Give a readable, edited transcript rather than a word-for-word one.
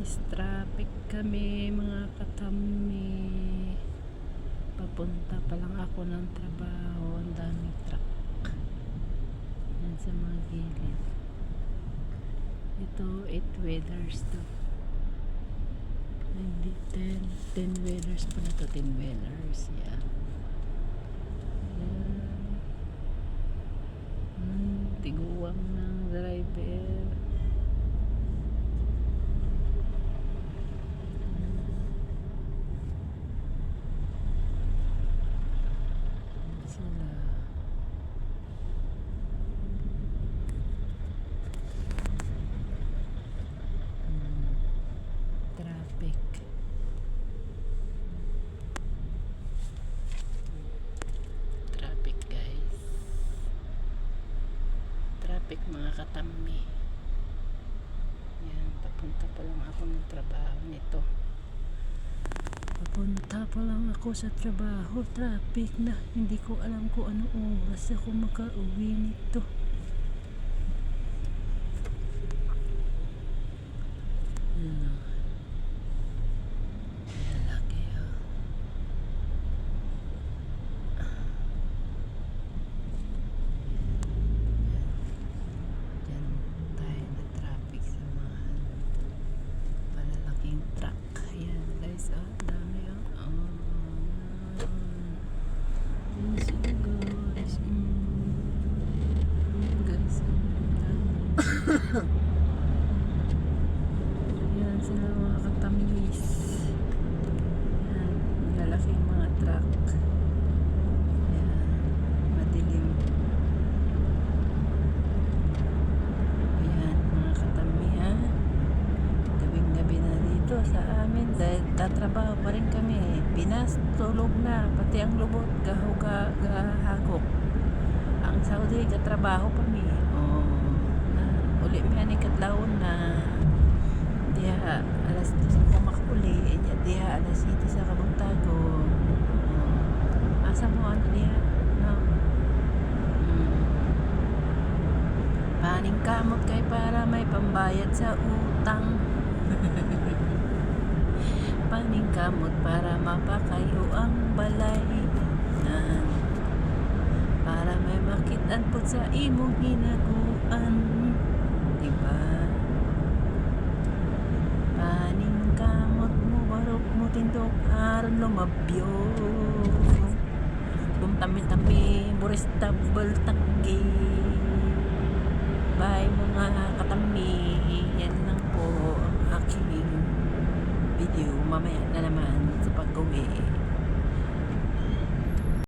guys, traffic kami mga katami. Papunta pa lang ako ng trabaho, ang daming truck yan sa mga gilid. Ito 8 wheelers to, hindi 10 wheelers pa na to. 10 wheelers yan. Tiguang ng driver. Sila traffic. Traffic guys, traffic mga katami. Yan, papunta pa lang ako ng trabaho nito. Papunta pa lang ako sa trabaho, traffic na. Hindi ko alam kung ano oras ako makauwi nito. Ano? Lalaki oh. Diyan tayo na traffic sa mga malalaking truck. Ayan guys, oh, dami oh. Ayan sila guys. Guys, ayan sila mga katamis. Ayan, malalaking mga truck. Ayan, madilim. Ayan mga katami ha. Gabing gabi na dito sa amin dahil tatrabaho pa rin kami. Pinas, tulog na. Pati ang lubot, gahagok. Ang Saudi, katrabaho pa mi. Uli mi ani kadlawon na diha alas 2 ko makuli. Diha alas 7 sa kabuntagon. Asa mo ano diha? No? Paning kamot kay para may pambayad sa utang. Paning kamot para mapakayo ang balay. Para may makitaan po sa imong hinaguan, diba? Paning kamot mo barok mo tindok aron lumabyo. Bumtami-tami buris double tagi. Bye mga katami. Yan lang po ang aking video. Mamaya na naman sa pag-uwi.